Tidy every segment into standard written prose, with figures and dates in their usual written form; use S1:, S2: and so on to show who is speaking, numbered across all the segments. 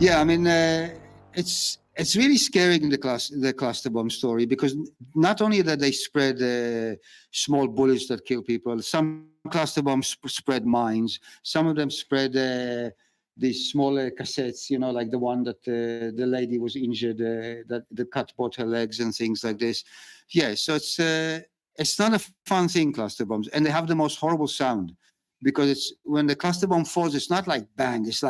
S1: Yeah, I mean, it's really scary in the cluster bomb story, because not only that they spread small bullets that kill people, some cluster bombs spread mines, some of them spread these smaller cassettes, you know, like the one that the lady was injured, that cut both her legs and things like this. Yeah, so it's not a fun thing, cluster bombs, and they have the most horrible sound, because it's when the cluster bomb falls, it's not like bang, it's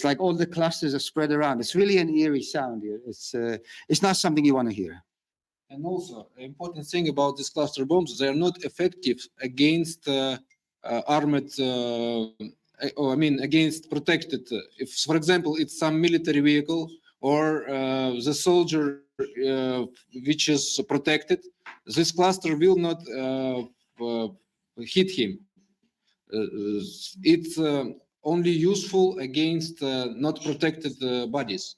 S1: like all the clusters are spread around. It's really an eerie sound here. It's not something you want to hear.
S2: And also, an important thing about these cluster bombs, they are not effective against armored, or I mean, against protected. If, for example, it's some military vehicle or the soldier which is protected, this cluster will not hit him. It's only useful against not protected bodies.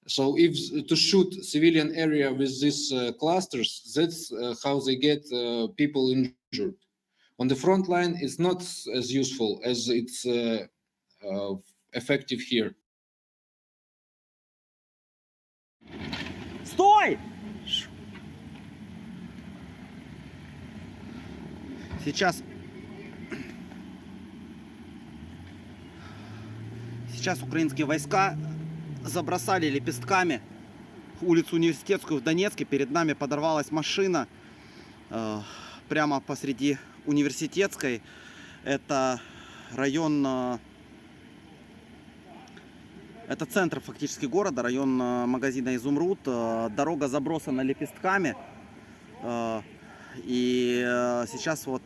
S2: So if to shoot civilian area with these clusters, that's how they get people injured. On the front line, it's not as useful as it's effective here.
S3: Стой! Сейчас украинские войска забросали лепестками улицу Университетскую в Донецке. Перед нами подорвалась машина прямо посреди Университетской. Это район, это центр фактически города, район магазина «Изумруд». Дорога забросана лепестками. И сейчас вот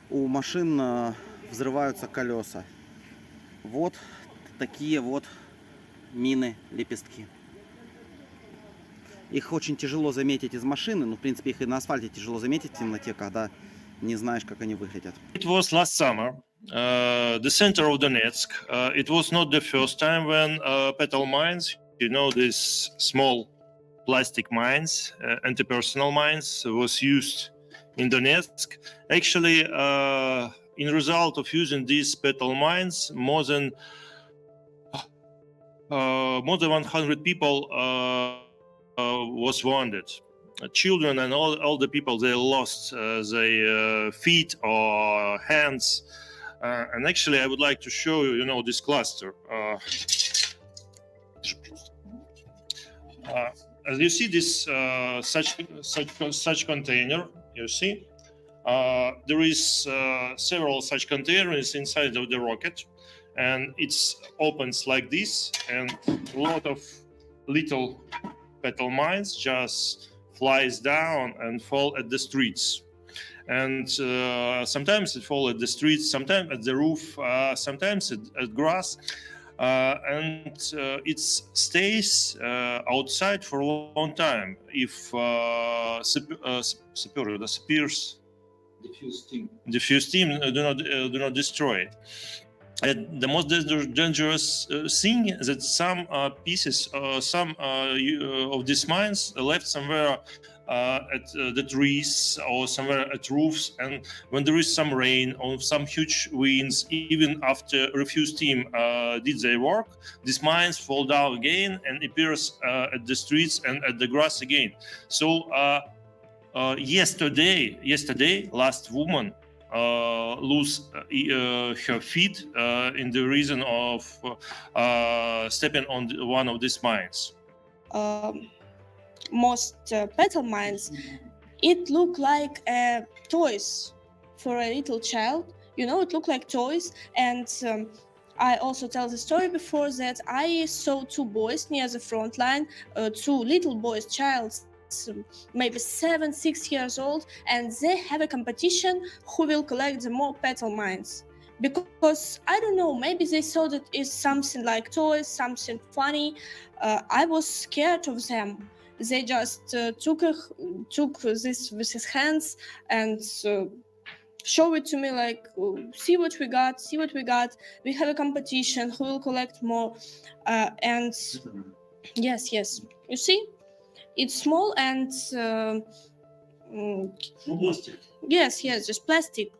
S3: у машин взрываются колеса. Вот такие вот мины-лепестки. Их очень тяжело заметить из машины. Ну, в принципе, их и на асфальте тяжело заметить в темноте, когда не знаешь, как они выглядят.
S4: It was last summer, the center of Donetsk. It was not the first time when petal mines, you know, these small plastic mines, anti-personnel mines, was used in Donetsk. Actually, in result of using these petal mines, more than 100 people was wounded. Children and all the people, they lost their feet or hands. And actually, I would like to show you, you know, this cluster. As you see, this such container, you see, there is several such containers inside of the rocket, and it's opens like this, and a lot of little petal mines just flies down and fall at the streets. And sometimes it fall at the streets, sometimes at the roof, sometimes at grass. And it stays outside for a long time if diffuse team do not destroy it. And the most dangerous thing is that some pieces, some of these mines left somewhere at the trees or somewhere at roofs, and when there is some rain or some huge winds, even after refuse team did their work, these mines fall down again and appears at the streets and at the grass again. So yesterday, last woman lose her feet in the reason of stepping on one of these mines.
S5: Most petal mines, it look like toys for a little child. You know, it look like toys. And I also tell the story before that I saw two boys near the front line, two little boys, childs, maybe 7-6 years old, and they have a competition who will collect the more petal mines. Because I don't know, maybe they thought it is something like toys, something funny. I was scared of them. They just took this with his hands and show it to me like, see what we got. We have a competition, who will collect more. And yes, you see, it's small and
S4: Plastic.
S5: Yes, just plastic.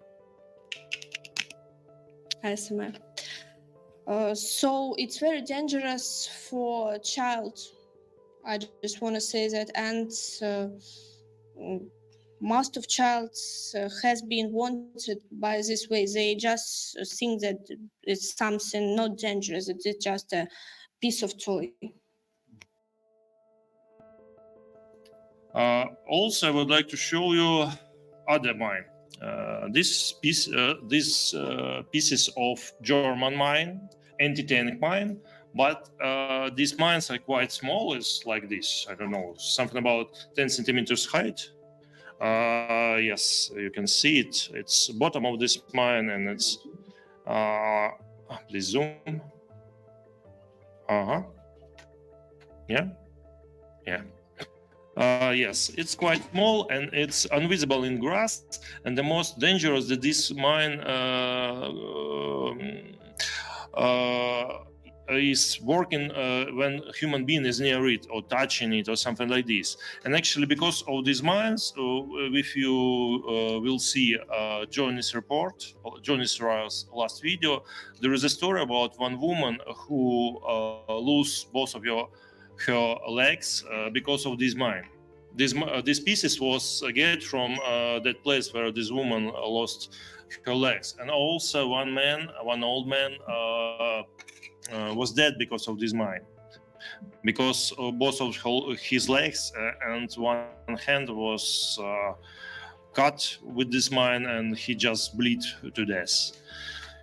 S5: ASMR. So it's very dangerous for a child. I just want to say that, and mm, most of childs has been wanted by this way. They just think that it's something not dangerous. It's just a piece of toy.
S4: Also, I would like to show you other mine. These pieces of German mine, anti-tank mine, but these mines are quite small. It's like this. I don't know, something about 10 centimeters height. Yes, you can see it. It's bottom of this mine, and it's please zoom. Yeah. Yes, it's quite small and it's invisible in grass. And the most dangerous that this mine is working when human being is near it or touching it or something like this. And actually, because of these mines, if you will see Johnny's report, Johnny's last video, there is a story about one woman who lose both of her legs because of this mine. These pieces was get from that place where this woman lost her legs, and also one old man was dead because of this mine, because both of his legs and one hand was cut with this mine, and he just bleed to death.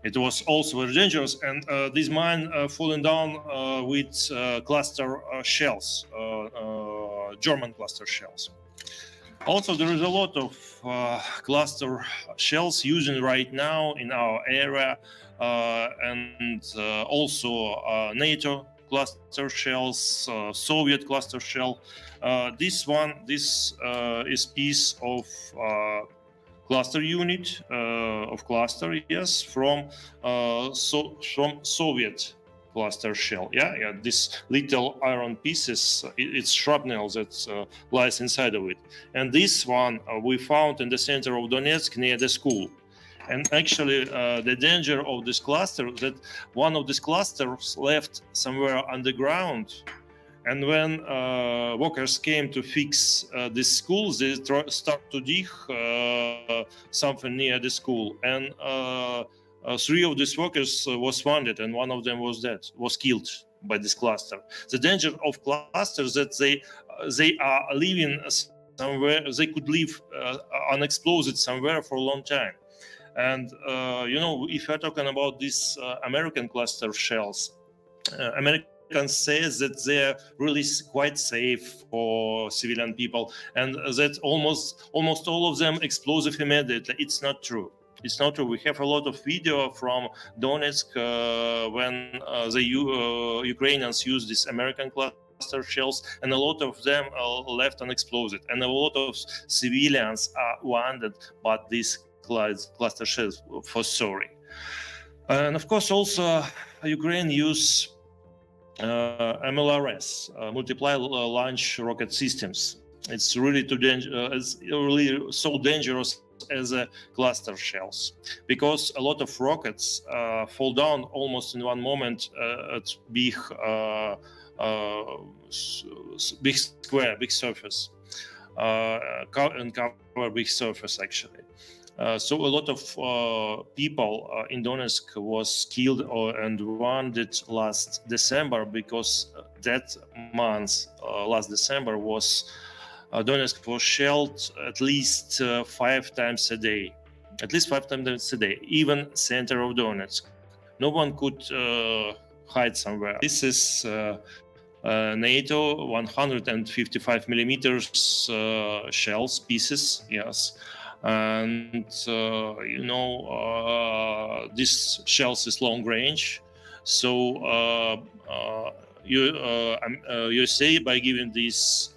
S4: It was also very dangerous, and this mine falling down with cluster shells, German cluster shells. Also, there is a lot of cluster shells using right now in our area, and also NATO cluster shells, Soviet cluster shell. This is piece of cluster unit of cluster, yes, from Soviet cluster shell. Yeah. This little iron pieces, it's shrapnel that lies inside of it. And this one we found in the center of Donetsk near the school. And actually, the danger of this cluster that one of these clusters left somewhere underground. And when workers came to fix this school, they start to dig something near the school. And 3 of these workers was wounded, and one of them was killed by this cluster. The danger of clusters that they are living somewhere, they could live unexploded somewhere for a long time. And if you're talking about these American cluster shells, American says that they're really quite safe for civilian people, and that almost all of them explosive immediately. It's not true. It's not true. We have a lot of video from Donetsk when the Ukrainians use these American cluster shells, and a lot of them are left unexploded, and a lot of civilians are wounded by these cluster shells for sorry. And of course, also Ukraine use MLRS, multiply launch rocket systems. It's really it's really so dangerous as cluster shells, because a lot of rockets fall down almost in one moment at big square, big surface, and cover big surface actually. So a lot of people in Donetsk was killed and wounded last December, because that month, last December, was Donetsk was shelled at least 5 times a day. At least 5 times a day, even center of Donetsk. No one could hide somewhere. This is NATO 155 millimeters shells pieces, yes. And this shells is long range, so USA, by giving these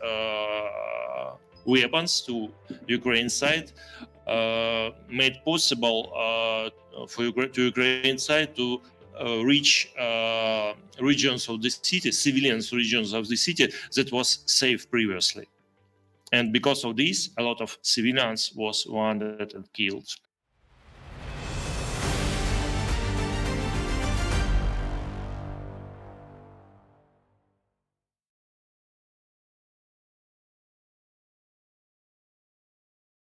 S4: weapons to Ukraine side, made possible for Ukraine side to reach regions of the city, civilians regions of the city that was safe previously. And because of this, a lot of civilians was wounded and killed.